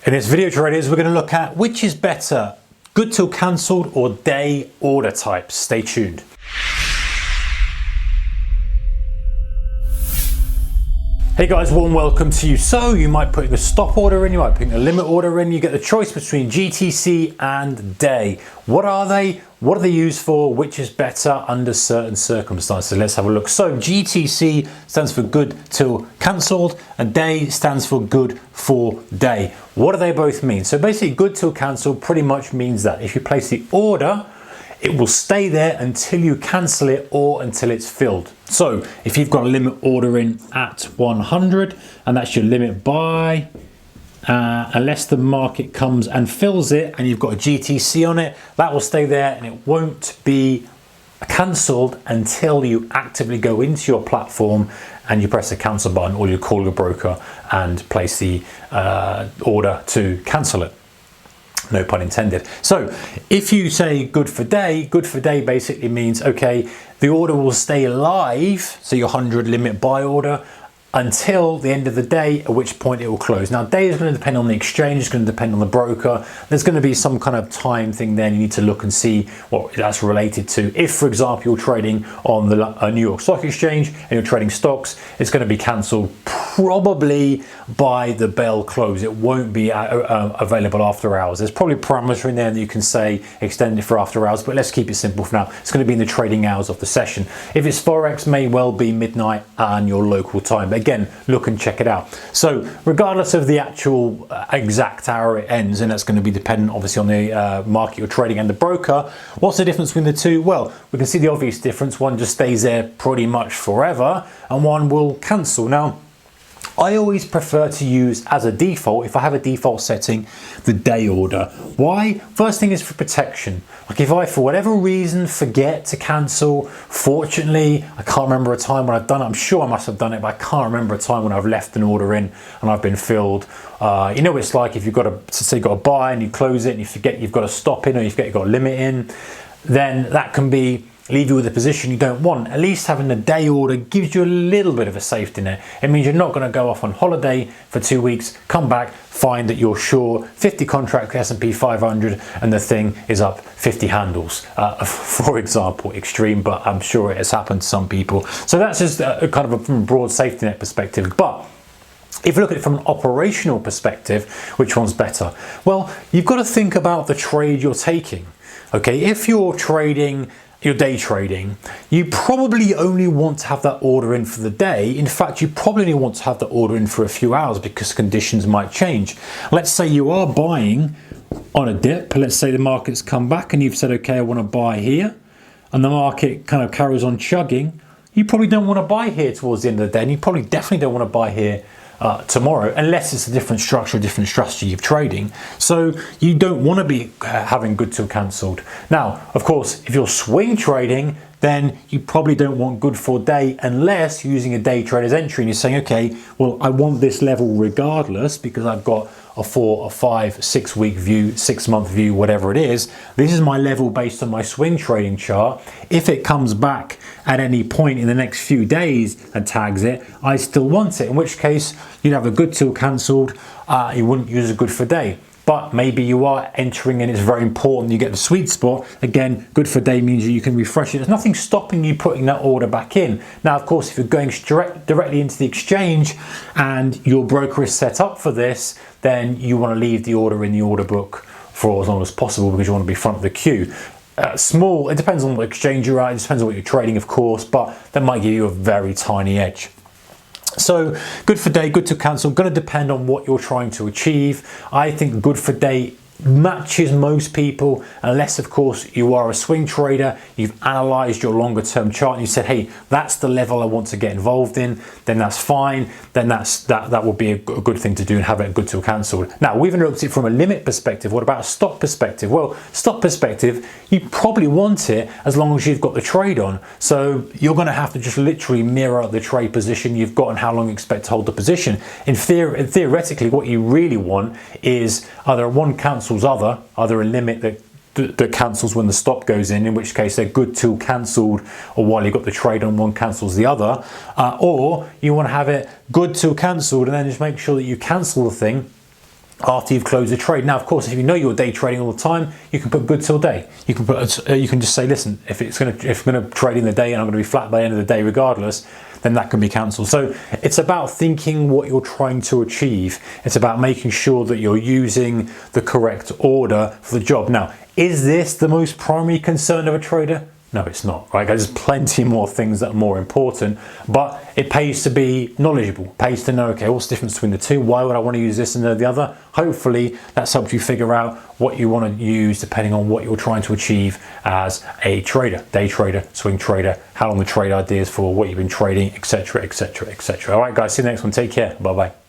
In this video, traders, we're going to look at which is better, good till cancelled or day order types. Stay tuned. Hey guys, warm welcome to you. So you might put a stop order in, you might put a limit order in, you get the choice between GTC and day. What are they? What are they used for? Which is better under certain circumstances? Let's have a look. So GTC stands for good till cancelled and day stands for good for day. What do they both mean? So basically good till cancelled pretty much means that if you place the order, it will stay there until you cancel it or until it's filled. So if you've got a limit order in at 100 and that's your limit buy, unless the market comes and fills it and you've got a GTC on it, that will stay there and it won't be cancelled until you actively go into your platform and you press the cancel button or you call your broker and place the order to cancel it. No pun intended. So if you say good for day basically means, okay, the order will stay live, so your 100 limit buy order, until the end of the day, at which point it will close. Now, day is going to depend on the exchange, it's going to depend on the broker. There's going to be some kind of time thing there. You need to look and see what that's related to. If, for example, you're trading on the New York Stock Exchange and you're trading stocks, it's going to be cancelled probably by the bell close. It won't be available after hours. There's probably a parameter in there that you can say extend it for after hours, but let's keep it simple for now. It's going to be in the trading hours of the session. If it's Forex, may well be midnight and your local time. But again, look and check it out. So regardless of the actual exact hour it ends, and that's going to be dependent obviously on the market you're trading and the broker, what's the difference between the two? Well, we can see the obvious difference. One just stays there pretty much forever and one will cancel. Now, I always prefer to use as a default, if I have a default setting, the day order. Why? First thing is for protection. Like if I, for whatever reason, forget to cancel, fortunately, I can't remember a time when I've done it. I'm sure I must have done it, but I can't remember a time when I've left an order in and I've been filled. You know what it's like if you've got a, say you've got a buy and you close it and you forget you've got a stop in or you forget you've got a limit in, then that can be leave you with a position you don't want. At least having a day order gives you a little bit of a safety net. It means you're not going to go off on holiday for 2 weeks, come back, find that you're short 50 contract S&P 500 and the thing is up 50 handles. For example, extreme, but I'm sure it has happened to some people. So that's just a kind of a from a broad safety net perspective. But if you look at it from an operational perspective, which one's better? Well, you've got to think about the trade you're taking. Okay, if you're trading, you're day trading, you probably only want to have that order in for the day. In fact, you probably only want to have that order in for a few hours because conditions might change. Let's say you are buying on a dip. Let's say the market's come back and you've said, okay, I want to buy here, and the market kind of carries on chugging. You probably don't want to buy here towards the end of the day, and you probably definitely don't want to buy here tomorrow, unless it's a different structure, a different strategy of trading. So you don't want to be having good till cancelled. Now, of course, if you're swing trading, then you probably don't want good for day unless you're using a day trader's entry and you're saying, okay, well, I want this level regardless because I've got a 4, a 5, 6 week view, 6 month view, whatever it is. This is my level based on my swing trading chart. If it comes back at any point in the next few days and tags it, I still want it, in which case you'd have a good till cancelled. You wouldn't use a good for day. But maybe you are entering and it's very important you get the sweet spot. Again, good for day means you can refresh it. There's nothing stopping you putting that order back in. Now, of course, if you're going directly into the exchange and your broker is set up for this, then you want to leave the order in the order book for as long as possible because you want to be front of the queue. Small, it depends on what exchange you're at, it depends on what you're trading, of course, but that might give you a very tiny edge. So good for day, good to cancel, going to depend on what you're trying to achieve. I think good for day matches most people, unless of course you are a swing trader, you've analyzed your longer term chart and you said, hey, that's the level I want to get involved in, then that's fine. Then that would be a good thing to do and have it good till cancelled. Now, we've looked at it from a limit perspective. What about a stop perspective? Well, stop perspective, you probably want it as long as you've got the trade on. So you're going to have to just literally mirror the trade position you've got and how long you expect to hold the position. Theoretically, what you really want is either one cancels either a limit that cancels when the stop goes in which case they're good till cancelled, or while you've got the trade on, one cancels the other, or you want to have it good till cancelled and then just make sure that you cancel the thing after you've closed the trade. Now, of course, if you know you're day trading all the time, you can put good till day. You can you can just say, listen, if I'm going to trade in the day and I'm going to be flat by the end of the day regardless, then that can be cancelled. So it's about thinking what you're trying to achieve. It's about making sure that you're using the correct order for the job. Now, is this the most primary concern of a trader? No, it's not, right? There's plenty more things that are more important, but it pays to be knowledgeable, it pays to know, okay, what's the difference between the two? Why would I want to use this and the other? Hopefully that's helped you figure out what you want to use depending on what you're trying to achieve as a trader, day trader, swing trader, how long the trade ideas for, what you've been trading, etc., etc., etc. All right, guys, see you next one. Take care. Bye-bye.